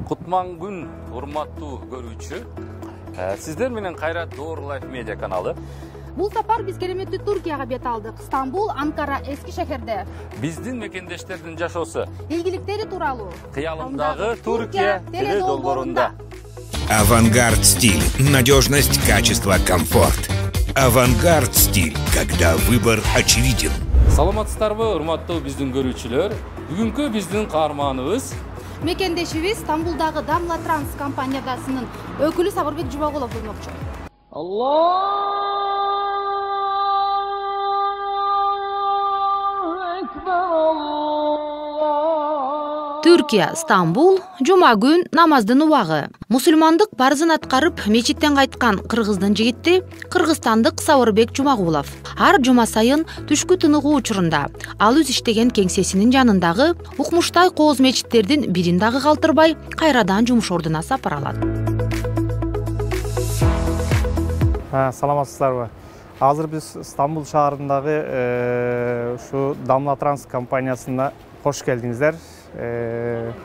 Kutman gün urmаттуу көрүүчү. Сиздер менен Кайрат Doğru Life Media kanalı. Бул сапар биз кереметтүү Түркияга бет алдык. Стамбул, Анкара, эски шехерде. Биздин мекендештердин жашоосу, Ийгиликтери тууралуу. Кыялымдагы Туркия теледолбоорунда. Авангард стиль. Надежность, качество, комфорт. Авангард стиль, когда выбор очевиден. Саламатсыздарбы, урматтуу биздин көрүүчүлөр. Бүгүнкү биздин каарманыбыз Мекендешибиз Стамбулдагы Damla Trans компаниядасынын өкүлү Сабырбек Жубагулов болмокчу. Түркия, Стамбул, жума күн намаздын убагы. Мусулмандык парзын аткарып, мечиттен кайткан кыргыздын жигити кыргызстандык Сабырбек Жубагулов. Ар жума сайын түшкү тыныгуу учурунда ал өз иштеген кеңсесинин жанындагы Укмуштай кооз мечиттердин бирин дагы калтырбай, кайрадан жумуш ордуна сапар алат. Саламатсыздарбы. Азыр биз Стамбул шаарындагы ушу Damla Trans компаниясына кош келдиңиздер.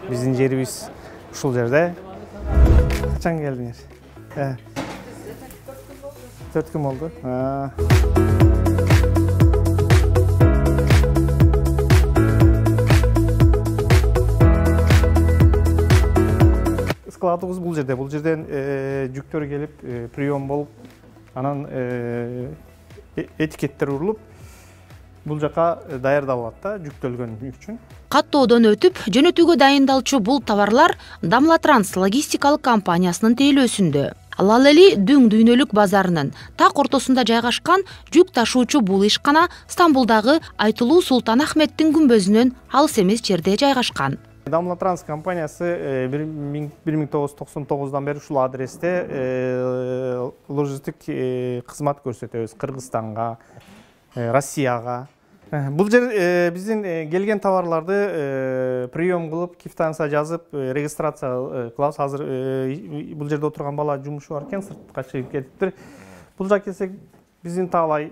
Биздин жерибиз ушул жерде. Качан келдиңер? 4 күн болду. Складыбыз бул жерде. Бул жерден жүктөр келип, прием болуп, анан этикеттер урулуп, бул жака даярдалат да, жүктөлгөн үчүн. Каттоодон өтүп, жөнөтүүгө дайындалчу бул товарлар Damla Trans логистикалык компаниясынын тейлөөсүндө. Лалели Дүң дүйнөлүк базарынын так ортосунда жайгашкан жүк ташуучу бул ишкана Стамбулдагы Айтылуу Султан Ахметтин күмбөзүнөн алыс эмес жерде жайгашкан. Damla Trans компаниясы 1999-дан бери ушул адресте логистик кызмат көрсөтөбүз Кыргызстанга, Россияга. Бул жер биздин келген товарларды прием кылып, квитанция жазып, регистрация кылабыз. Азыр бул жерде отурган бала жумушу бар экен, сыртка чыгып кетиптир. Бул жака келсек, биздин таалай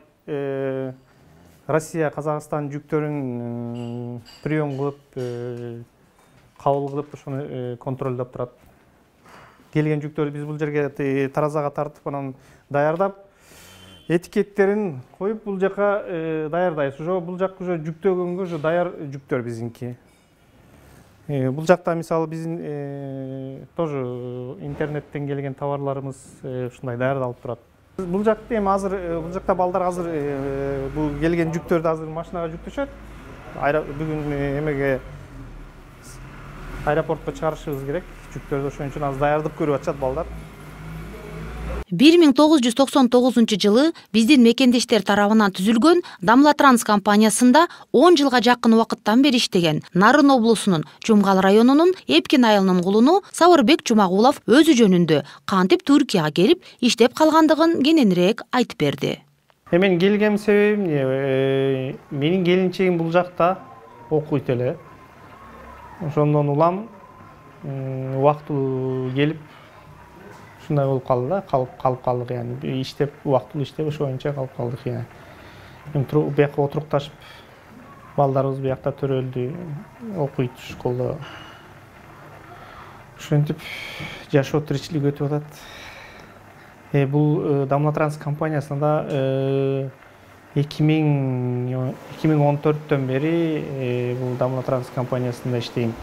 Россия, Казакстан жүктөрүн прием кылып, кабыл кылып, ошону контролдоп турат. Келген жүктөрдү биз бул жерге таразага тартып, анан даярдап, этикеттерин коюп бул жака даярдайбыз. Ошо бул жак уже жүктөгөнгө уже даяр жүктөр биздинки. Бул жакта мисалы биздин тоже интернеттен келген товарларыбыз ушундай даярдалып турат. Бул жакта эми азыр бул жакта балдар азыр бул келген жүктөрдү азыр машинага жүктөшөт. Бүгүн эмеге аэропортко чыгарышыбыз керек. Жүктөрдү ошон үчүн азыр даярдык көрүп атышат балдар. 1999 биздин мекендештер тарабынан түзүлгөн Damla Trans компаниясында 10 жылга жакын убакыттан бери иштеген Нарын облусунун Жумгал районунун Эпкин айылынын кулуну Сабырбек Жумагулов өзү жөнүндө кантип Түркияга келип иштеп калгандыгын кененирээк айтып берди. Мен келгем себебим менин келинчегим бул жакта окуйт эле. Ошондон улам убактылуу келип ушундай болуп калды да, калып калдык, яни иштеп, убактылуу иштеп, ошо боюнча калып калдык, яни. Бияка отурукташып, балдарыбыз биякта төрөлдү, окуйт школда. Ошентип жашоо тиричилик өтүп атат. Бул Damla Trans компаниясында 2014-төн бери бул Damla Trans компаниясында иштейм.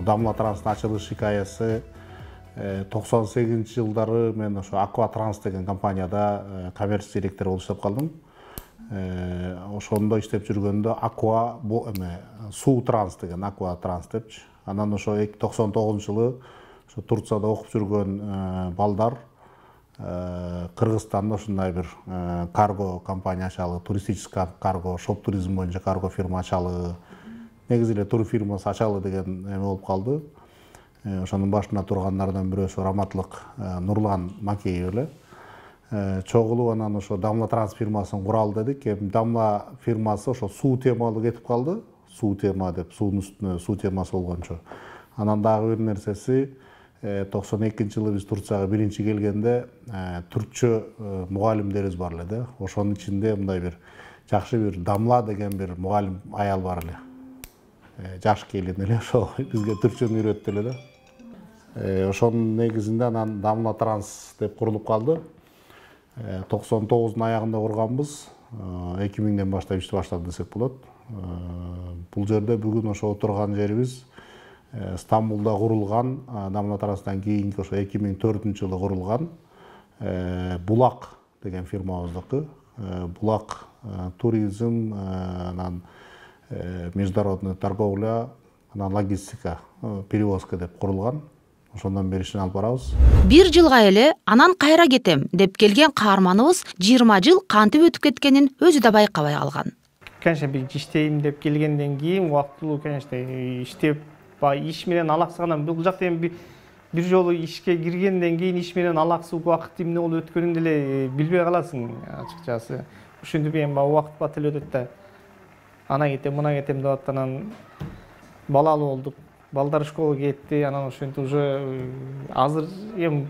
Damla Trans'ın açılış hikayesi 98-жылдары мен ошо Aqua Trans деген компанияда коммерция директору болуп иштеп калдым. Ошондо иштеп жүргөндө Aqua Суу Транс деген Aqua Trans депчи. Анан ошо 99-жылы ошо Турцияда окуп жүргөн балдар Кыргызстанда ушундай бир карго компания ачалы, туристический карго, шоп туризм боюнча карго фирма ачалы, негизи эле тур фирмасы ачалы деген эме болуп калды. Ошонун башында тургандардан бирөөсү Раматлык Нурлан Макеев эле. Чогулуп анан ошо Damla Trans фирмасын куралы дедик. Damla фирмасы ошо суу темалуу кетип калды. Суу тема деп, суунун үстүнө суу темасы болгончо. Анан дагы бир нерсеси 92-жылы биз Турцияга биринчи келгенде түркчө мугалимдерибиз бар эле да. Ошонун ичинде мындай бир жакшы бир Дамла деген бир мугалим аял бар эле. Жаш келин эле ошол бизге түркчөнү үйрөттү эле да. Ошонун негизинде анан Дамла Транс деп курулуп калды. 99-дун аягында курганбыз. 2000-ден баштап ишти баштады десек болот. Бул жерде бүгүн ошо отурган жерибиз Стамбулда курулган, Дамла Трансдан кийинки ошо 2004-жылы курулган Булак деген фирмабыздыкы. Булак туризм, анан международный торговля, анан логистика, перевозка деп курулган. Ошондон бери ишин алып барабыз. Бир жылга эле анан кайра кетем деп келген каарманыбыз 20 жыл кантип өтүп кеткенин өзү да байкабай калган. Конечно, бир иштейм деп келгенден кийин убактылуу, конечно, иштеп иш менен алаксыганан бул жакта эми бир жолу ишке киргенден кийин иш менен алаксуу убакыт эмне болуп өткөнүн деле билбей каласың, ачыкчасы. Ушинтип эми убакыт бат эле өтөт да. Ана кетем, мына кетем деп атып анан балалуу болдук. Балдар школага кетти, анан ошентип уже азыр эми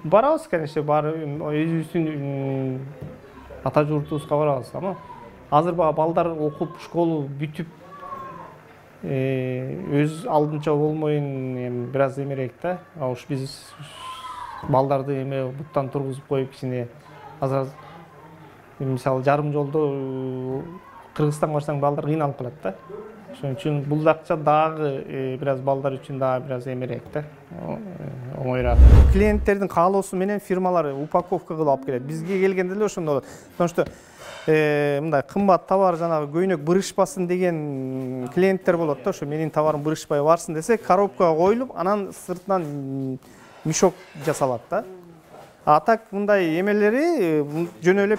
барабыз, конечно, баары өзүбүздүн ата журтубузга барабыз, ама азыр балдар окуп, школу бүтүп өз алдынча болмойын эми бир аз эмерээк да. Уш биз балдарды эме буттан тургузуп коюп кичине азыр мисалы жарым жолдо Кыргызстанга барсаң балдар кыйналып калат да. Ошон үчүн бул акча дагы бир аз балдар үчүн дагы бир аз эмерээк да. Оңоюраак. Клиенттердин каалоосу менен фирмалар упаковка кылып алып келет. Бизге келгенде эле ошондой болот. Потому что мындай кымбат товар, жанагы көйнөк бырышпасын деген клиенттер болот да. Ошо менин товарым бырышпай барсын десе, коробкага коюлуп, анан сыртынан мешок жасалат да. А так мындай эмелери жөн эле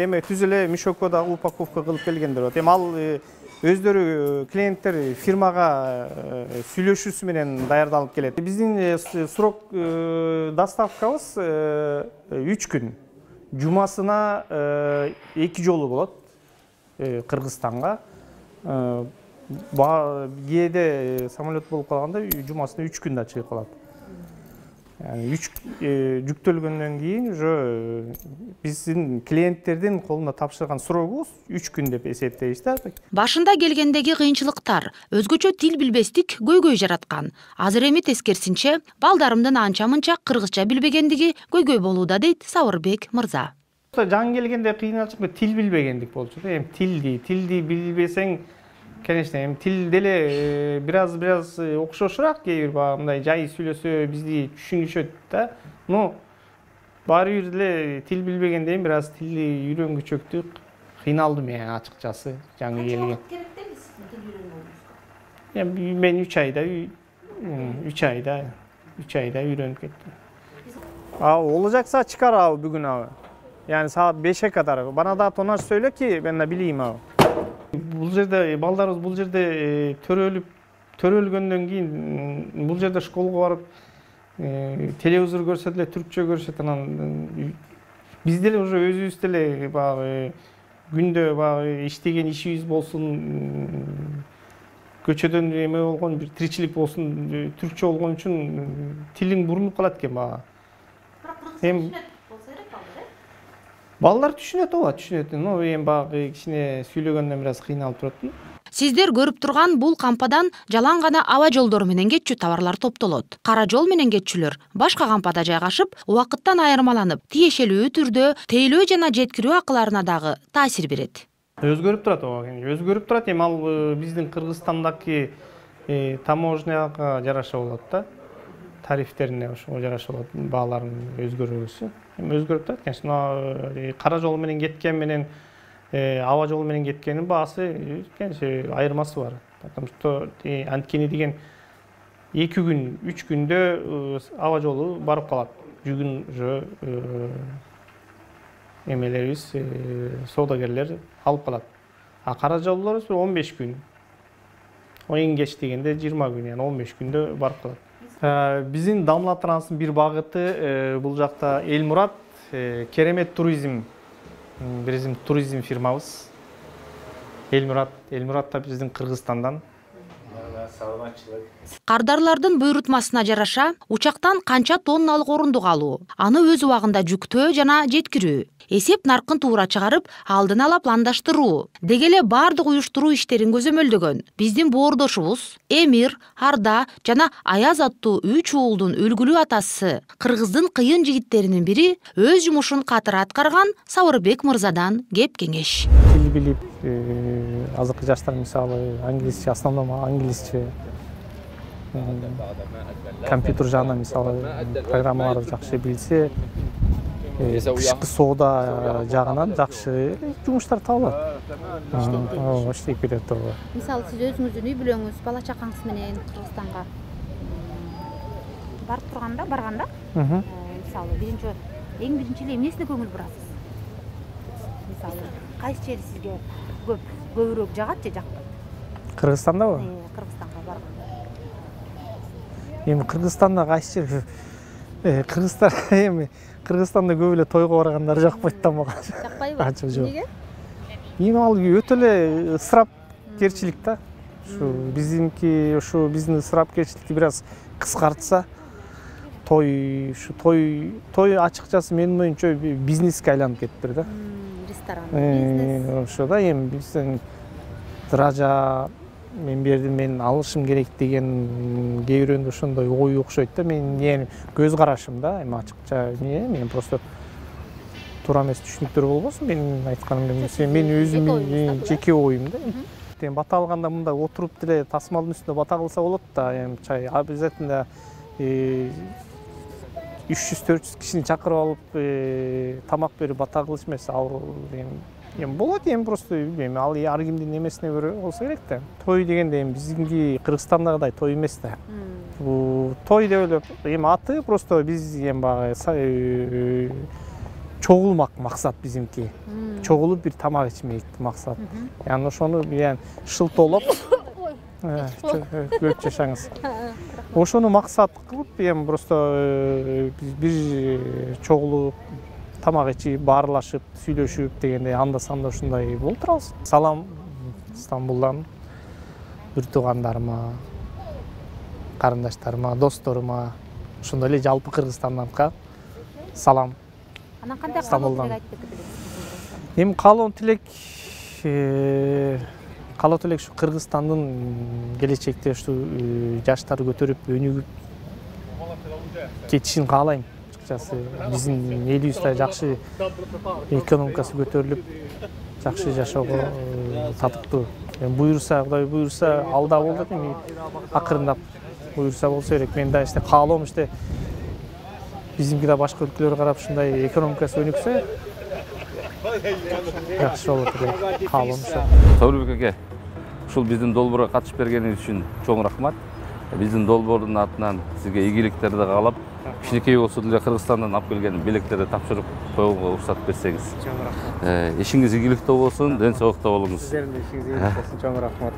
эме түз эле мешокко дагы упаковка кылып келгендер болот. Эми ал өздөрү клиенттер фирмага сүйлөшүүсү менен даярдалып келет. Биздин срок доставкабыз 3 күн. Жумасына 2 жолу болот Кыргызстанга. Кээде самолет болуп калганда жумасына 3 күндө чыгып калат. Yani жүктөлгөндөн кийин уже биздин клиенттердин колуна тапшырган срогубуз 3 күн деп эсептейбиз да. Башында келгендеги кыйынчылыктар, өзгөчө тил билбестик көйгөй жараткан. Азыр эми тескерисинче, балдарымдын анча-мынча кыргызча билбегендиги көйгөй болууда дейт Сауырбек мырза. Жаңы келгенде кыйынчылык тил билбегендик болчу да. Эми тилди билбесең, конечно, эми тил деле бир аз окшошураак, кээ бир мындай жай сүйлөсө бизди түшүнүшөт да. Ну, баары бир деле тил билбегенден бир аз тилди үйрөнгүчөктү кыйналдым мен ачыкчасы, жаңы келген. Керек дейбиз тил үйрөнгөнүбүзгө. Эми мен 3 айда үйрөнүп кеттим. Olacaksa çıkar abi bugün abi. Yani saat 5'e kadar. Bana da tonaj söyle ki ben de bileyim abi. Бул жерде балдарыбыз бул жерде төрөлгөндөн кийин бул жерде школго барып телевизор көрсөт эле, түркчө көрсөт, анан биз деле уже өзүбүз деле баягы күндө баягы иштеген ишибиз болсун, көчөдөн эме болгон бир тиричилик болсун, түркчө болгон үчүн тилиң бурулуп калат экен баягы. Эми балдар түшүнөт, түшүнөт. Но эми баягы кичине сүйлөгөндөн бир аз кыйналып турат. Сиздер көрүп турган бул кампадан жалаң гана аба жолдору менен кетчү товарлар топтолот. Кара жол менен кетчүлөр башка кампада жайгашып, убакыттан айырмаланып, тиешелүү түрдө тейлөө жана жеткирүү акыларына дагы таасир берет. Өзгөрүп турат, өзгөрүп турат. Эми ал биздин Кыргызстандагы таможняга жараша болот да. Тарифтерине ошого жараша болот, баалардын өзгөрүүсү. Эми өзгөрүп турат, конечно, кара жол менен кеткен менен аба жол менен кеткенин баасы, конечно, айырмасы бар. Потому что анткени деген 2 күн, 3 күндө аба жолу барып калат. Жүгүн уже эмелерибиз, соодагерлер алып калат. А кара жолдорубуз 15 күн. Оюн кеч дегенде 20 күн, yani 15 күндө барып калат. Биздин Дамла Транстын бир багыты бул жакта Элмурат, керемет туризм, биздин туризм фирмабыз. Элмурат да биздин Кыргызстандан. Кардарлардын буйрутмасына жараша учактан канча тонналык орундук алуу, аны өз убагында жүктөө жана жеткирүү, эсеп наркын туура чыгарып, алдын ала пландаштыруу деги эле бардык уюштуруу иштерин көзөмөлдөгөн. Биздин боордошубуз Эмир, Арда жана Аяз аттуу 3 уулдун үлгүлүү атасы, кыргыздын кыйын жигиттеринин бири өз жумушун катыр аткарган Сабырбек мырзадан кеп кеңеш. Тил билип, азыркы жаштар мисалы англисче, основном англисче, компьютер жагынан мисалы программаларды жакшы билсе, тышкы соода жагынан жакшы жумуштар табылат. Иштеп кетет тургу. Мисалы сиз өзүңүздүн үй бүлөңүз, бала чакаңыз менен Кыргызстанга барып турганда, барганда, мисалы эң биринчи эле эмнесине көңүл бурасыз? Мисалы, кайсы жери сизге көбүрөөк жагат же жакпайт? Кыргызстандабы? Кыргызстанга барганда. Эми Кыргызстанда кайсы жер? Кыргызстанда көп эле тойго баргандар жакпайт да мага. Жакпайбы? Эмнеге? Эми ал өтө эле ысырапкерчилик да. Биздин ысырапкерчиликти бир аз кыскартса, той ачыкчасы менин оюмча бизнеске айланып кетиптир да. Ресторан бизнес. Ошо да эми биздин дража мен бердим, мен алышым керек деген кээ бирөөнүн ошондой ою окшойт да. Менин көз карашым да, эми ачыкча мен просто туура эмес түшүнүктөр болбосун менин айтканым. Мен өзүмдүн жеке оюм да. Бата алганда мындай отуруп деле тасмалдын үстүндө бата кылса болот да. Эми чай обязательно 300-400 кишини чакырып алып тамак берип бата кылыш эмес. Ал эми болот, эми просто билбейм, ал ар кимдин эмесине көрө болсо керек да. Той дегенде эми биздинки Кыргызстандагыдай той эмес да. Бул той деп эле эми аты просто биз эми баягы чогулмак максат биздинки. Чогулуп бир тамак ичмек максат. Яны ошону шылтоолоп көп жашаңыз. Ошону максат кылып эми просто бир чогулуп тамак ичип, баарлашып, сүйлөшүп дегенде анда-санда ушундай болуп турабыз. Салам Стамбулдан бир туугандарыма, карындаштарыма, досторума, ошондой эле жалпы Кыргызстанданка салам. Анан кандай Стамбулдан. айтып кетесиз? Эми каалоо тилек ушу Кыргызстандын келечекте ушу жаштар көтөрүп, өнүгүп кетишин каалайм. Биздин элибиз да жакшы экономикасы көтөрүлүп, жакшы жашоого татыктуу. Буйрса, Кудай буйрса, алда болот эми акырындап буйрса болсо керек. Мен да каалоом биздинки да башка өлкөлөргө карап ушундай экономикасы өнүксө жакшы болот деп каалоом. Сабырбек аке, ушул биздин долбоорго катышып бергениңиз үчүн чоң рахмат. Биздин долбоордун атынан сизге ийгиликтерди каалап, кичинекей болсо деле Кыргызстандан алып келген белектерди тапшырып коюуга уруксат берсеңиз. Чоң рахмат. Ишиңиз ийгиликтүү болсун, ден соолукта болуңуз. Сиздердин да ишиңиз ийгиликтүү болсун. Чоң рахмат.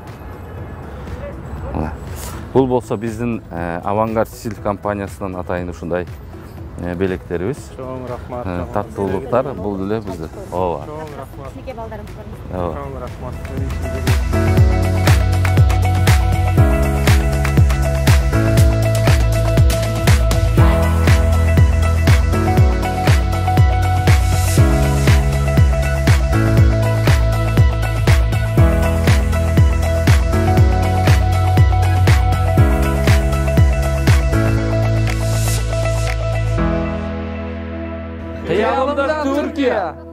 Бул болсо биздин Авангард стиль компаниясынын атайын ушундай белектерибиз. Чоң рахмат. Таттуулуктар бул деле бизде. Ооба. Чоң рахмат. Кичинекей балдарыңыз бар. Чоң рахмат. Kıyalımda Türkiye.